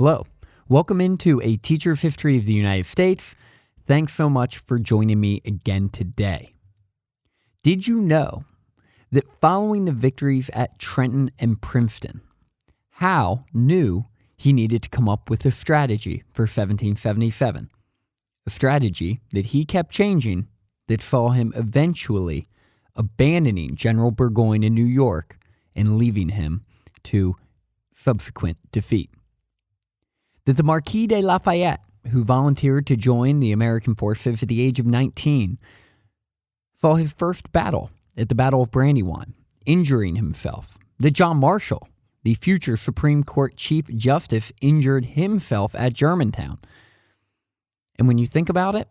Hello, welcome into A Teacher's History of the United States. Thanks so much for joining me again today. Did you know that following the victories at Trenton and Princeton, Howe knew he needed to come up with a strategy for 1777, a strategy that he kept changing that saw him eventually abandoning General Burgoyne in New York and leaving him to subsequent defeat? That the Marquis de Lafayette, who volunteered to join the American forces at the age of 19, saw his first battle at the Battle of Brandywine, injuring himself. That John Marshall, the future Supreme Court Chief Justice, injured himself at Germantown. And when you think about it,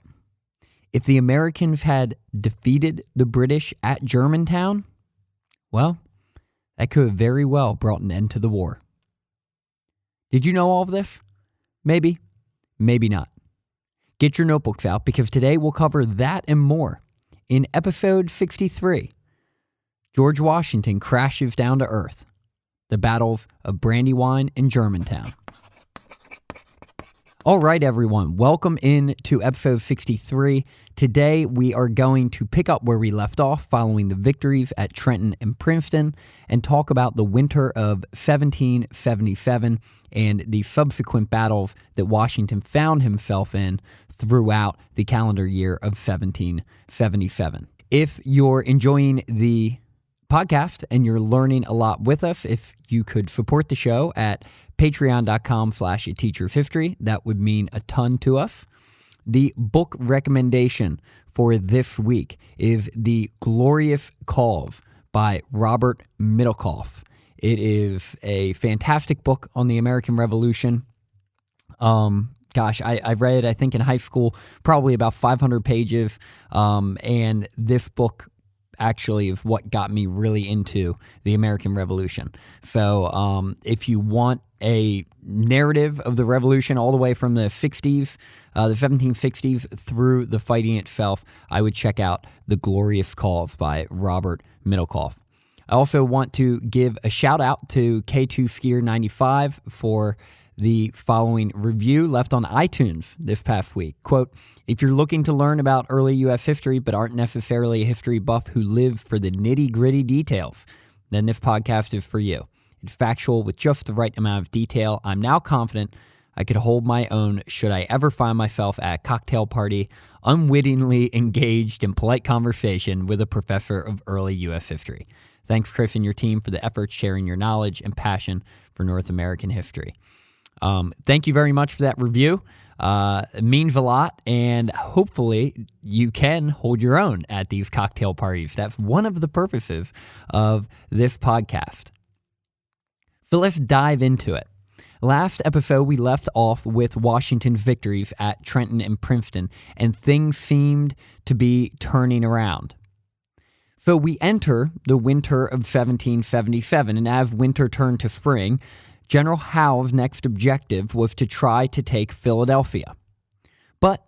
if the Americans had defeated the British at Germantown, well, that could have very well brought an end to the war. Did you know all of this? Maybe, maybe not. Get your notebooks out because today we'll cover that and more. In episode 63, George Washington crashes down to earth. The battles of Brandywine and Germantown. All right, everyone, welcome in to episode 63. Today, we are going to pick up where we left off following the victories at Trenton and Princeton and talk about the winter of 1777 and the subsequent battles that Washington found himself in throughout the calendar year of 1777. If you're enjoying the podcast and you're learning a lot with us, if you could support the show at patreon.com/ateachershistory, that would mean a ton to us. The book recommendation for this week is The Glorious Cause by Robert Middlecoff. It is a fantastic book on the American Revolution. I read, I think in high school, probably about 500 pages, and this book actually is what got me really into the American Revolution. So if you want a narrative of the Revolution all the way from the 60s, the 1760s through the fighting itself, I would check out The Glorious Cause by Robert Middlecoff. I also want to give a shout out to K2 Skier 95 for the following review left on iTunes this past week. Quote, "If you're looking to learn about early U.S. history but aren't necessarily a history buff who lives for the nitty-gritty details, then this podcast is for you. It's factual with just the right amount of detail. I'm now confident I could hold my own should I ever find myself at a cocktail party, unwittingly engaged in polite conversation with a professor of early U.S. history. Thanks, Chris and your team, for the efforts sharing your knowledge and passion for North American history." Thank you very much for that review. It means a lot, and hopefully you can hold your own at these cocktail parties. That's one of the purposes of this podcast. So let's dive into it. Last episode, we left off with Washington's victories at Trenton and Princeton, and things seemed to be turning around. So we enter the winter of 1777, and as winter turned to spring, General Howe's next objective was to try to take Philadelphia. But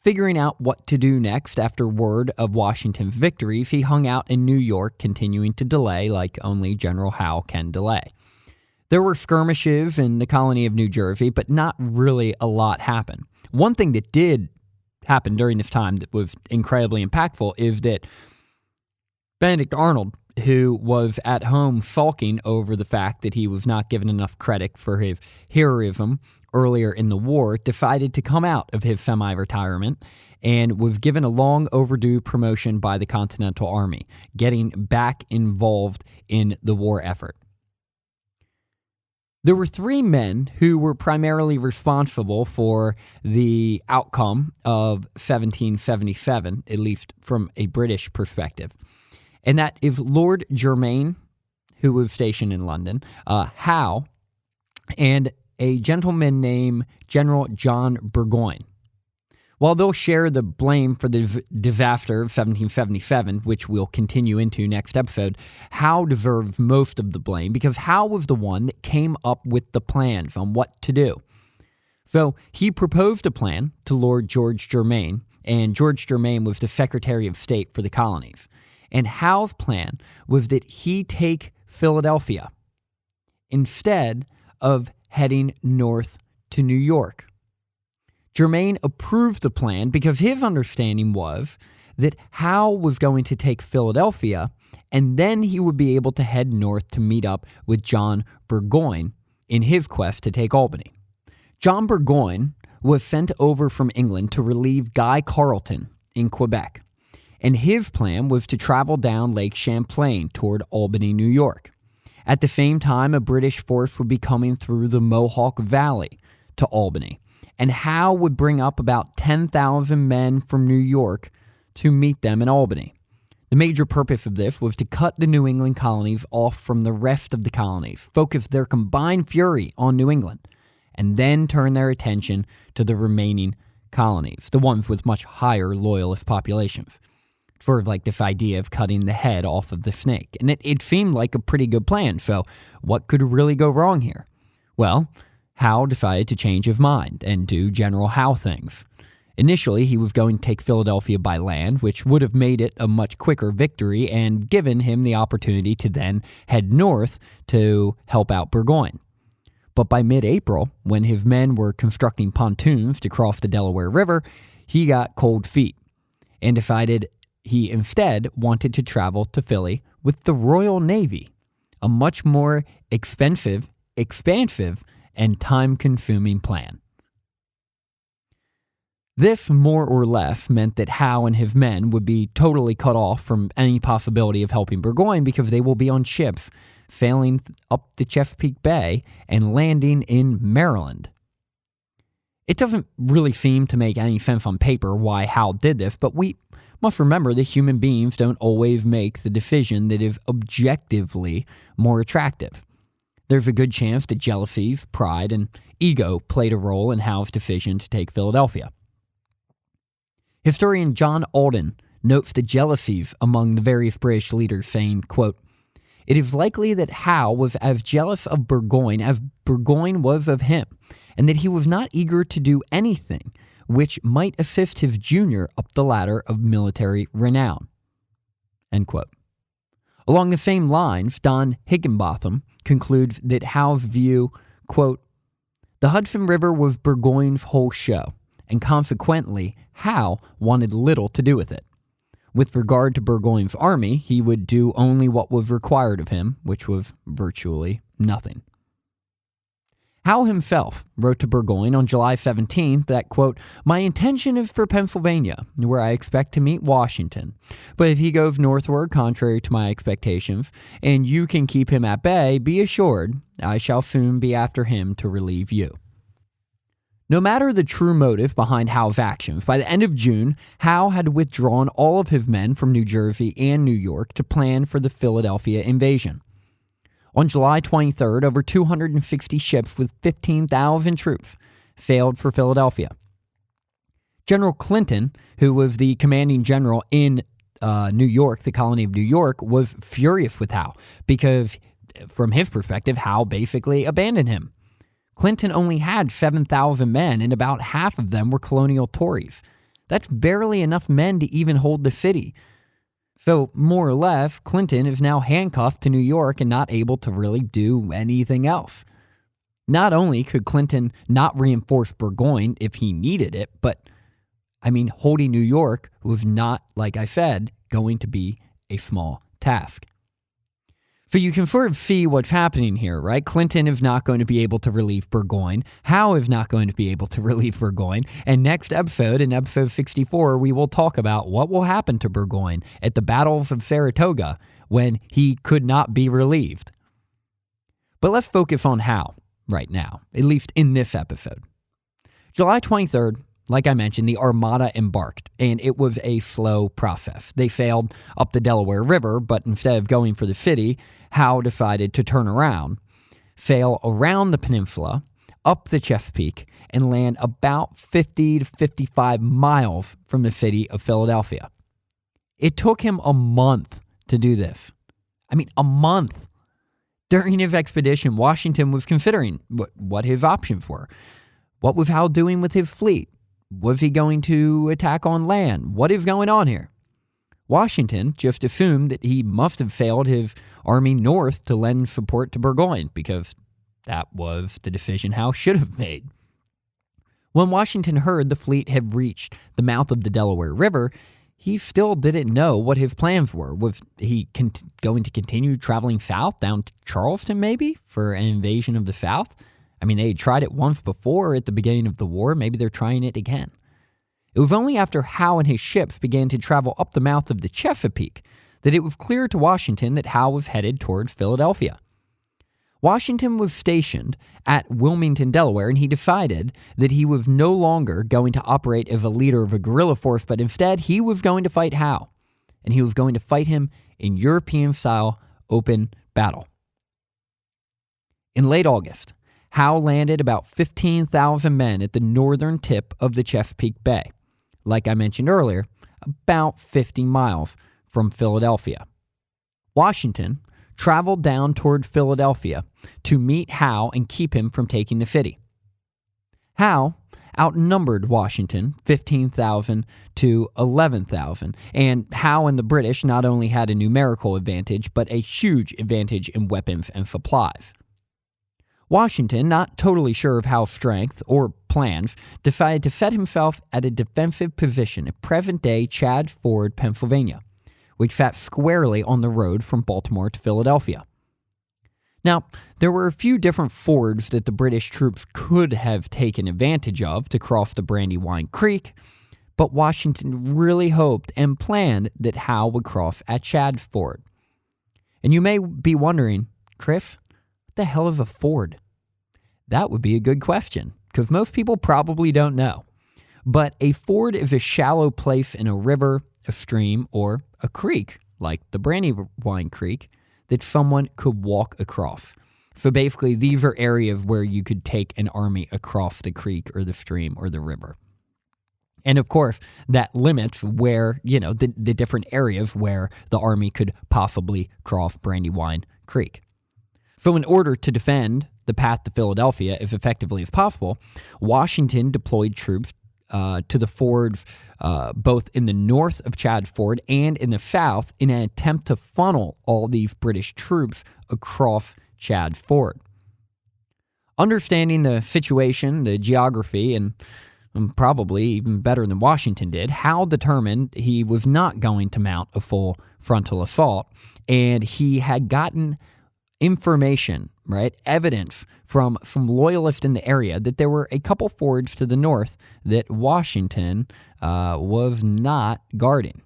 figuring out what to do next after word of Washington's victories, he hung out in New York, continuing to delay like only General Howe can delay. There were skirmishes in the colony of New Jersey, but not really a lot happened. One thing that did happen during this time that was incredibly impactful is that Benedict Arnold, who was at home sulking over the fact that he was not given enough credit for his heroism earlier in the war, decided to come out of his semi-retirement and was given a long overdue promotion by the Continental Army, getting back involved in the war effort. There were three men who were primarily responsible for the outcome of 1777, at least from a British perspective. And that is Lord Germain, who was stationed in London, Howe, and a gentleman named General John Burgoyne. While they'll share the blame for the disaster of 1777, which we'll continue into next episode, Howe deserves most of the blame because Howe was the one that came up with the plans on what to do. So he proposed a plan to Lord George Germain, and George Germain was the Secretary of State for the colonies. And Howe's plan was that he take Philadelphia instead of heading north to New York. Germain approved the plan because his understanding was that Howe was going to take Philadelphia, and then he would be able to head north to meet up with John Burgoyne in his quest to take Albany. John Burgoyne was sent over from England to relieve Guy Carleton in Quebec, and his plan was to travel down Lake Champlain toward Albany, New York. At the same time, a British force would be coming through the Mohawk Valley to Albany, and Howe would bring up about 10,000 men from New York to meet them in Albany. The major purpose of this was to cut the New England colonies off from the rest of the colonies, focus their combined fury on New England, and then turn their attention to the remaining colonies, the ones with much higher loyalist populations. Sort of like this idea of cutting the head off of the snake. And it seemed like a pretty good plan, so what could really go wrong here? Well, Howe decided to change his mind and do General Howe things. Initially, he was going to take Philadelphia by land, which would have made it a much quicker victory and given him the opportunity to then head north to help out Burgoyne. But by mid-April, when his men were constructing pontoons to cross the Delaware River, he got cold feet and decided he instead wanted to travel to Philly with the Royal Navy, a much more expensive, expansive, and time-consuming plan. This more or less meant that Howe and his men would be totally cut off from any possibility of helping Burgoyne because they will be on ships sailing up the Chesapeake Bay and landing in Maryland. It doesn't really seem to make any sense on paper why Howe did this, but we must remember that human beings don't always make the decision that is objectively more attractive. There's a good chance that jealousies, pride, and ego played a role in Howe's decision to take Philadelphia. Historian John Alden notes the jealousies among the various British leaders, saying, quote, "It is likely that Howe was as jealous of Burgoyne as Burgoyne was of him, and that he was not eager to do anything which might assist his junior up the ladder of military renown." End quote. Along the same lines, Don Higginbotham concludes that Howe's view, quote, "The Hudson River was Burgoyne's whole show, and consequently, Howe wanted little to do with it. With regard to Burgoyne's army, he would do only what was required of him, which was virtually nothing." Howe himself wrote to Burgoyne on July 17th that, quote, "My intention is for Pennsylvania, where I expect to meet Washington. But if he goes northward contrary to my expectations, and you can keep him at bay, be assured I shall soon be after him to relieve you." No matter the true motive behind Howe's actions, by the end of June, Howe had withdrawn all of his men from New Jersey and New York to plan for the Philadelphia invasion. On July 23rd, over 260 ships with 15,000 troops sailed for Philadelphia. General Clinton, who was the commanding general in New York, the colony of New York, was furious with Howe because, from his perspective, Howe basically abandoned him. Clinton only had 7,000 men, and about half of them were colonial Tories. That's barely enough men to even hold the city. So, more or less, Clinton is now handcuffed to New York and not able to really do anything else. Not only could Clinton not reinforce Burgoyne if he needed it, but, holding New York was not, like I said, going to be a small task. So you can sort of see what's happening here, right? Clinton is not going to be able to relieve Burgoyne. Howe is not going to be able to relieve Burgoyne. And next episode, in episode 64, we will talk about what will happen to Burgoyne at the battles of Saratoga when he could not be relieved. But let's focus on Howe right now, at least in this episode. July 23rd, like I mentioned, the Armada embarked, and it was a slow process. They sailed up the Delaware River, but instead of going for the city, Howe decided to turn around, sail around the peninsula, up the Chesapeake, and land about 50 to 55 miles from the city of Philadelphia. It took him a month to do this. A month. During his expedition, Washington was considering what his options were. What was Howe doing with his fleet? Was he going to attack on land? What is going on here? Washington just assumed that he must have sailed his army north to lend support to Burgoyne because that was the decision Howe should have made. When Washington heard the fleet had reached the mouth of the Delaware River, he still didn't know what his plans were. Was he going to continue traveling south down to Charleston maybe for an invasion of the South? I mean, they had tried it once before at the beginning of the war. Maybe they're trying it again. It was only after Howe and his ships began to travel up the mouth of the Chesapeake that it was clear to Washington that Howe was headed towards Philadelphia. Washington was stationed at Wilmington, Delaware, and he decided that he was no longer going to operate as a leader of a guerrilla force, but instead he was going to fight Howe, and he was going to fight him in European-style open battle. In late August, Howe landed about 15,000 men at the northern tip of the Chesapeake Bay, like I mentioned earlier, about 50 miles from Philadelphia. Washington traveled down toward Philadelphia to meet Howe and keep him from taking the city. Howe outnumbered Washington 15,000 to 11,000, and Howe and the British not only had a numerical advantage, but a huge advantage in weapons and supplies. Washington, not totally sure of Howe's strength or plans, decided to set himself at a defensive position at present-day Chadds Ford, Pennsylvania, which sat squarely on the road from Baltimore to Philadelphia. Now, there were a few different fords that the British troops could have taken advantage of to cross the Brandywine Creek, but Washington really hoped and planned that Howe would cross at Chadds Ford. And you may be wondering, Chris, what the hell is a ford? That would be a good question, because most people probably don't know. But a ford is a shallow place in a river, a stream, or a creek, like the Brandywine Creek, that someone could walk across. So basically, these are areas where you could take an army across the creek or the stream or the river. And of course, that limits where, the different areas where the army could possibly cross Brandywine Creek. So in order to defend the path to Philadelphia as effectively as possible, Washington deployed troops to the fords both in the north of Chadds Ford and in the south in an attempt to funnel all these British troops across Chadds Ford. Understanding the situation, the geography, and probably even better than Washington did, Howe determined he was not going to mount a full frontal assault, and he had gotten information, evidence from some loyalists in the area that there were a couple fords to the north that Washington was not guarding.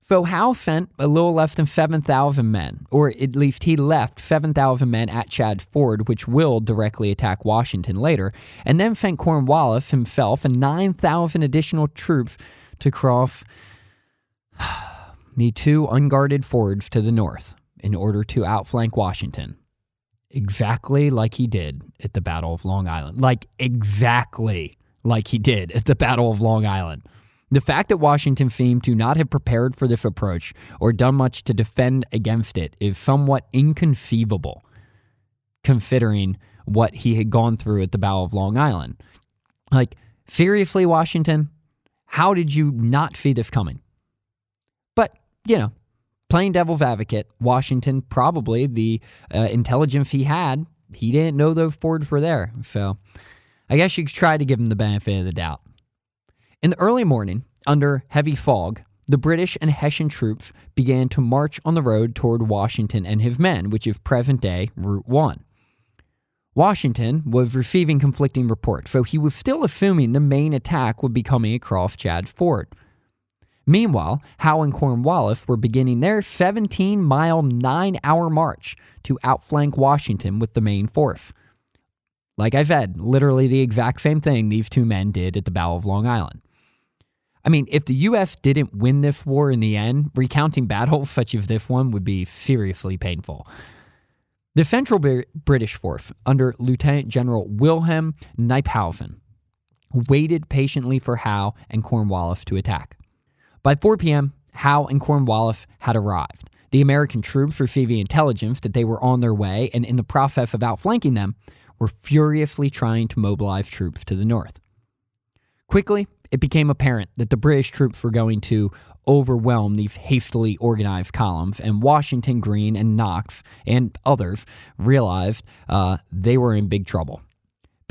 So Howe sent a little less than 7,000 men, or at least he left 7,000 men at Chadds Ford, which will directly attack Washington later, and then sent Cornwallis himself and 9,000 additional troops to cross the two unguarded fords to the north in order to outflank Washington. Exactly like he did at the Battle of Long Island. Exactly like he did at the Battle of Long Island. The fact that Washington seemed to not have prepared for this approach or done much to defend against it is somewhat inconceivable, considering what he had gone through at the Battle of Long Island. Seriously, Washington? How did you not see this coming? But, playing devil's advocate, Washington, probably the intelligence he had, he didn't know those fords were there. So I guess you could try to give him the benefit of the doubt. In the early morning, under heavy fog, the British and Hessian troops began to march on the road toward Washington and his men, which is present-day Route 1. Washington was receiving conflicting reports, so he was still assuming the main attack would be coming across Chadds Ford. Meanwhile, Howe and Cornwallis were beginning their 17-mile, 9-hour march to outflank Washington with the main force. Like I said, literally the exact same thing these two men did at the Battle of Long Island. I mean, if the U.S. didn't win this war in the end, recounting battles such as this one would be seriously painful. The Central British Force, under Lieutenant General Wilhelm Knyphausen, waited patiently for Howe and Cornwallis to attack. By 4 p.m., Howe and Cornwallis had arrived. The American troops, receiving intelligence that they were on their way and in the process of outflanking them, were furiously trying to mobilize troops to the north. Quickly, it became apparent that the British troops were going to overwhelm these hastily organized columns, and Washington, Greene, and Knox, and others realized they were in big trouble.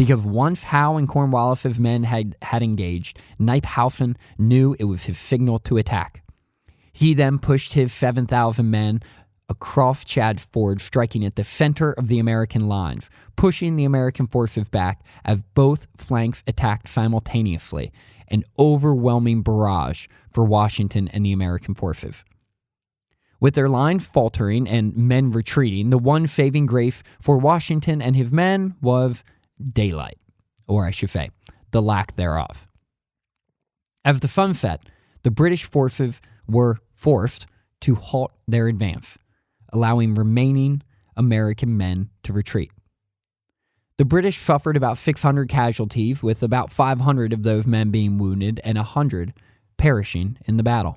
because once Howe and Cornwallis's men had engaged, Knyphausen knew it was his signal to attack. He then pushed his 7,000 men across Chad's Ford, striking at the center of the American lines, pushing the American forces back as both flanks attacked simultaneously, an overwhelming barrage for Washington and the American forces. With their lines faltering and men retreating, the one saving grace for Washington and his men was daylight, or I should say, the lack thereof. As the sun set, the British forces were forced to halt their advance, allowing remaining American men to retreat. The British suffered about 600 casualties, with about 500 of those men being wounded and 100 perishing in the battle.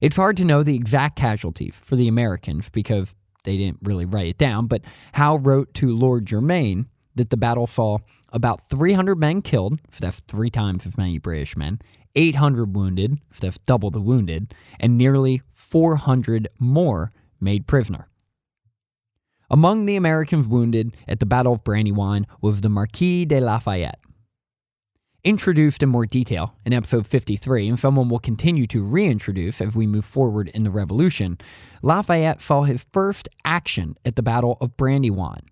It's hard to know the exact casualties for the Americans because they didn't really write it down, but Howe wrote to Lord Germain that the battle saw about 300 men killed, so that's 3 times as many British men, 800 wounded, so that's double the wounded, and nearly 400 more made prisoner. Among the Americans wounded at the Battle of Brandywine was the Marquis de Lafayette. Introduced in more detail in episode 53, and someone will continue to reintroduce as we move forward in the Revolution, Lafayette saw his first action at the Battle of Brandywine.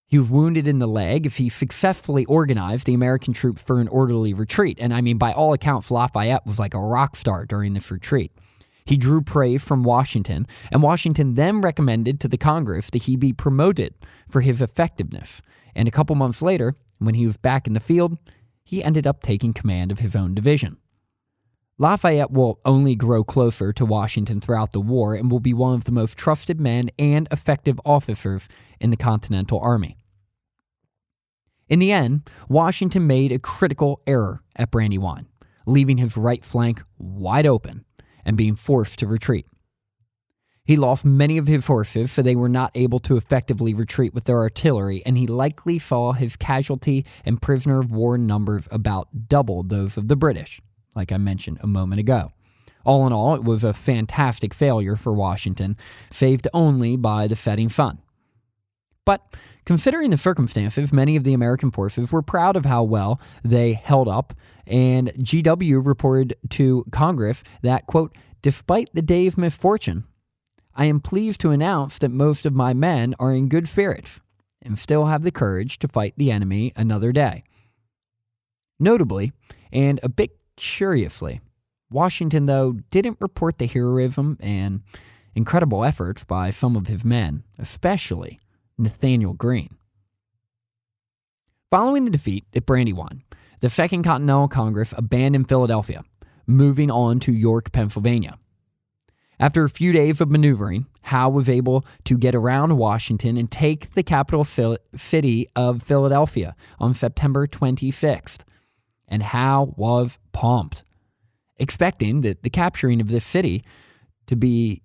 He was wounded in the leg as he successfully organized the American troops for an orderly retreat, and I mean, by all accounts, Lafayette was like a rock star during this retreat. He drew praise from Washington, and Washington then recommended to the Congress that he be promoted for his effectiveness. And a couple months later, when he was back in the field, he ended up taking command of his own division. Lafayette will only grow closer to Washington throughout the war and will be one of the most trusted men and effective officers in the Continental Army. In the end, Washington made a critical error at Brandywine, leaving his right flank wide open and being forced to retreat. He lost many of his horses, so they were not able to effectively retreat with their artillery, and he likely saw his casualty and prisoner of war numbers about double those of the British, like I mentioned a moment ago. All in all, it was a fantastic failure for Washington, saved only by the setting sun. But considering the circumstances, many of the American forces were proud of how well they held up, and GW reported to Congress that, quote, "Despite the day's misfortune, I am pleased to announce that most of my men are in good spirits and still have the courage to fight the enemy another day." Notably, and a bit curiously, Washington, though, didn't report the heroism and incredible efforts by some of his men, especially Nathaniel Greene. Following the defeat at Brandywine, the Second Continental Congress abandoned Philadelphia, moving on to York, Pennsylvania. After a few days of maneuvering, Howe was able to get around Washington and take the capital city of Philadelphia on September 26th. And Howe was pumped, expecting that the capturing of this city to be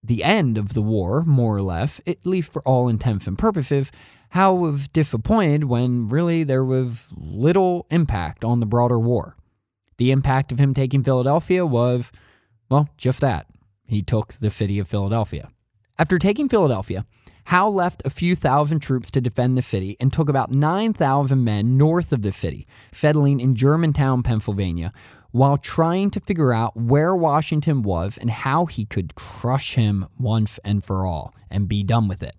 the end of the war, more or less, at least for all intents and purposes. Howe was disappointed when really there was little impact on the broader war. The impact of him taking Philadelphia was, well, just that. He took the city of Philadelphia. After taking Philadelphia, Howe left a few thousand troops to defend the city and took about 9,000 men north of the city, settling in Germantown, Pennsylvania, while trying to figure out where Washington was and how he could crush him once and for all and be done with it.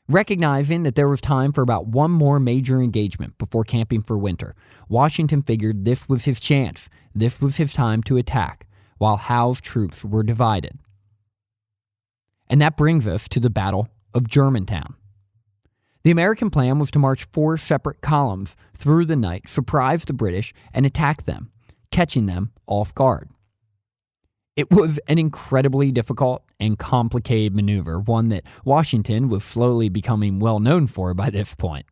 Recognizing that there was time for about one more major engagement before camping for winter, Washington figured this was his chance. This was his time to attack, while Howe's troops were divided. And that brings us to the Battle of Germantown. The American plan was to march 4 separate columns through the night, surprise the British, and attack them, catching them off guard. It was an incredibly difficult and complicated maneuver, one that Washington was slowly becoming well known for by this point.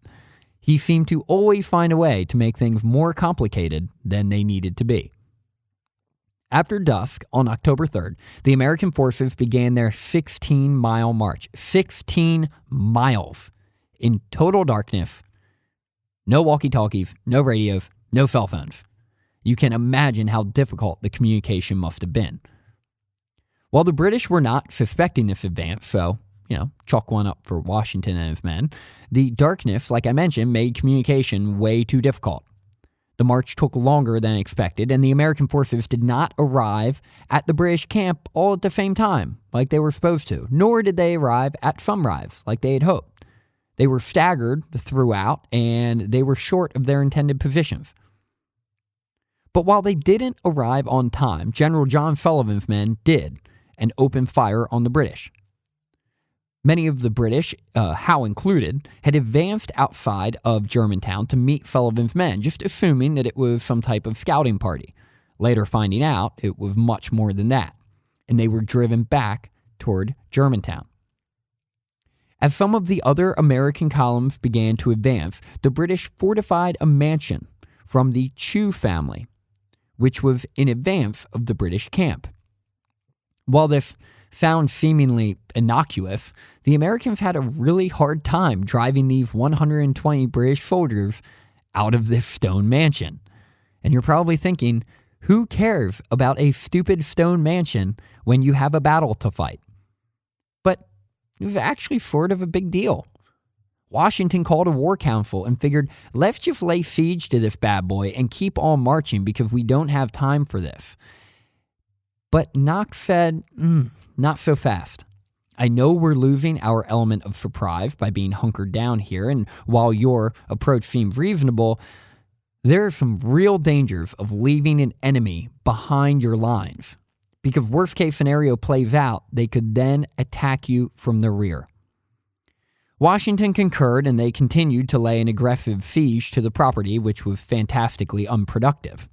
He seemed to always find a way to make things more complicated than they needed to be. After dusk on October 3rd, the American forces began their 16-mile march. 16 miles in total darkness. No walkie-talkies, no radios, no cell phones. You can imagine how difficult the communication must have been. While the British were not suspecting this advance, so, chalk one up for Washington and his men, the darkness, like I mentioned, made communication way too difficult. The march took longer than expected, and the American forces did not arrive at the British camp all at the same time, like they were supposed to, nor did they arrive at sunrise, like they had hoped. They were staggered throughout, and they were short of their intended positions. But while they didn't arrive on time, General John Sullivan's men did, and opened fire on the British. Many of the British, Howe included, had advanced outside of Germantown to meet Sullivan's men, just assuming that it was some type of scouting party. Later finding out it was much more than that, and they were driven back toward Germantown. As some of the other American columns began to advance, the British fortified a mansion from the Chew family, which was in advance of the British camp. While this sounds seemingly innocuous, the Americans had a really hard time driving these 120 British soldiers out of this stone mansion. And you're probably thinking, who cares about a stupid stone mansion when you have a battle to fight? But it was actually sort of a big deal. Washington called a war council and figured, let's just lay siege to this bad boy and keep on marching because we don't have time for this. But Knox said, not so fast. I know we're losing our element of surprise by being hunkered down here, and while your approach seems reasonable, there are some real dangers of leaving an enemy behind your lines. Because worst case scenario plays out, they could then attack you from the rear. Washington concurred, and they continued to lay an aggressive siege to the property, which was fantastically unproductive.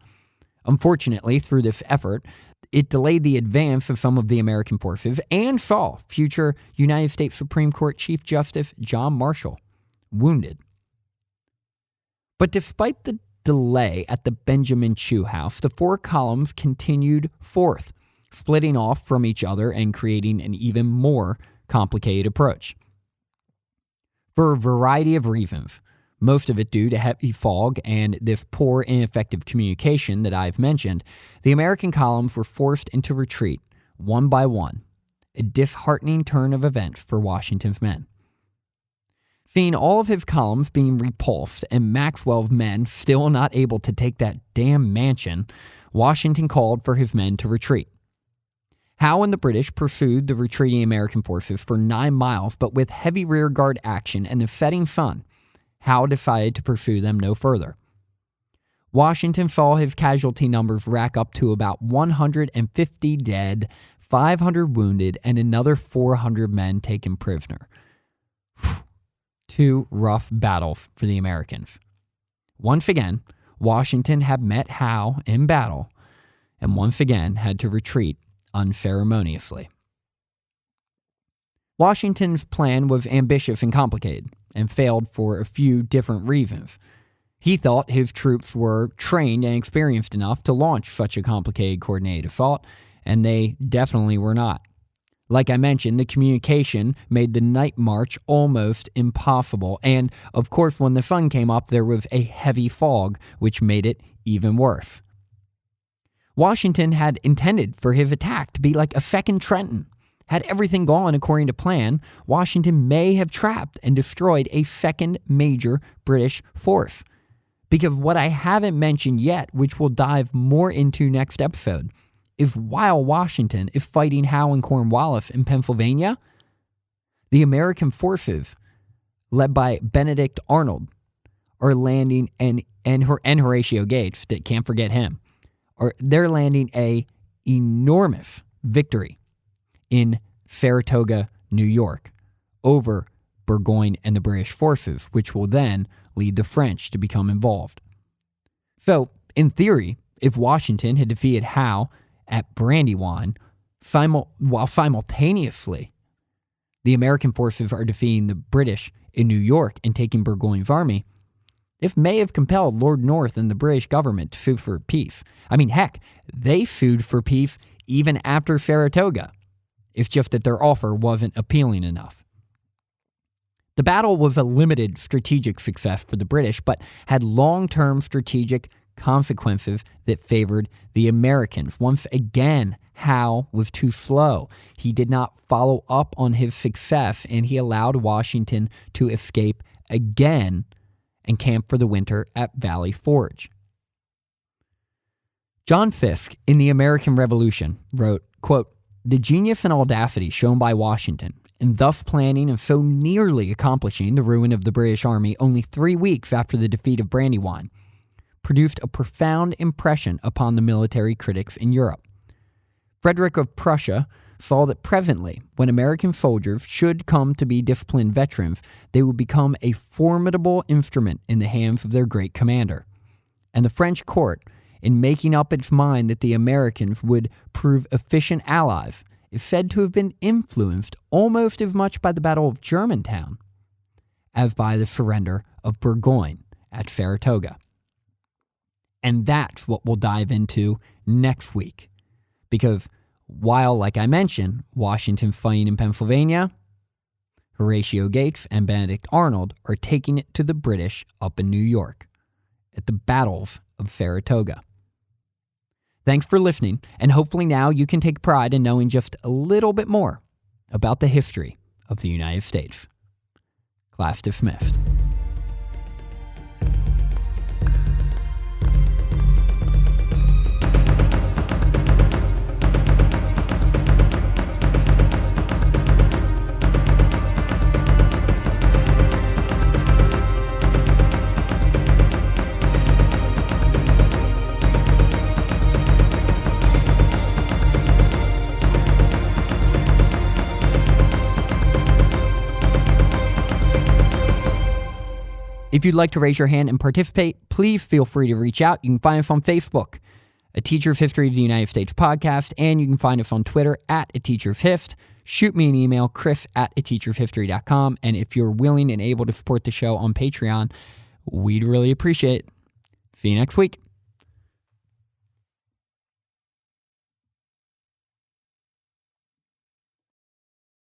Unfortunately, through this effort, it delayed the advance of some of the American forces and saw future United States Supreme Court Chief Justice John Marshall wounded. But despite the delay at the Benjamin Chew House, the four columns continued forth, splitting off from each other and creating an even more complicated approach. For a variety of reasons, most of it due to heavy fog and this poor, ineffective communication that I've mentioned, the American columns were forced into retreat, one by one, a disheartening turn of events for Washington's men. Seeing all of his columns being repulsed and Maxwell's men still not able to take that damn mansion, Washington called for his men to retreat. Howe and the British pursued the retreating American forces for 9 miles, but with heavy rearguard action and the setting sun, Howe decided to pursue them no further. Washington saw his casualty numbers rack up to about 150 dead, 500 wounded, and another 400 men taken prisoner. 2 rough battles for the Americans. Once again, Washington had met Howe in battle, and once again had to retreat unceremoniously. Washington's plan was ambitious and complicated, and failed for a few different reasons. He thought his troops were trained and experienced enough to launch such a complicated coordinated assault, and they definitely were not. Like I mentioned, the communication made the night march almost impossible, and of course when the sun came up there was a heavy fog, which made it even worse. Washington had intended for his attack to be like a second Trenton. Had everything gone according to plan, Washington may have trapped and destroyed a second major British force. Because what I haven't mentioned yet, which we'll dive more into next episode, is while Washington is fighting Howe and Cornwallis in Pennsylvania, the American forces, led by Benedict Arnold, are landing, and Horatio Gates, that can't forget him, they're landing a enormous victory in Saratoga, New York, over Burgoyne and the British forces, which will then lead the French to become involved. So, in theory, if Washington had defeated Howe at Brandywine, while simultaneously the American forces are defeating the British in New York and taking Burgoyne's army, this may have compelled Lord North and the British government to sue for peace. I mean, heck, they sued for peace even after Saratoga. It's just that their offer wasn't appealing enough. The battle was a limited strategic success for the British, but had long-term strategic consequences that favored the Americans. Once again, Howe was too slow. He did not follow up on his success, and he allowed Washington to escape again and camp for the winter at Valley Forge. John Fiske, in The American Revolution, wrote, quote, "The genius and audacity shown by Washington in thus planning and so nearly accomplishing the ruin of the British Army only 3 weeks after the defeat of Brandywine produced a profound impression upon the military critics in Europe. Frederick of Prussia saw that presently, when American soldiers should come to be disciplined veterans, they would become a formidable instrument in the hands of their great commander. And the French court, in making up its mind that the Americans would prove efficient allies, is said to have been influenced almost as much by the Battle of Germantown as by the surrender of Burgoyne at Saratoga." And that's what we'll dive into next week. Because while, like I mentioned, Washington's fighting in Pennsylvania, Horatio Gates and Benedict Arnold are taking it to the British up in New York at the battles of Saratoga. Thanks for listening, and hopefully now you can take pride in knowing just a little bit more about the history of the United States. Class dismissed. If you'd like to raise your hand and participate, please feel free to reach out. You can find us on Facebook, A Teacher's History of the United States podcast, and you can find us on Twitter at A Teacher's Hist. Shoot me an email, chris@ateachershistory.com, and if you're willing and able to support the show on Patreon, we'd really appreciate it. See you next week.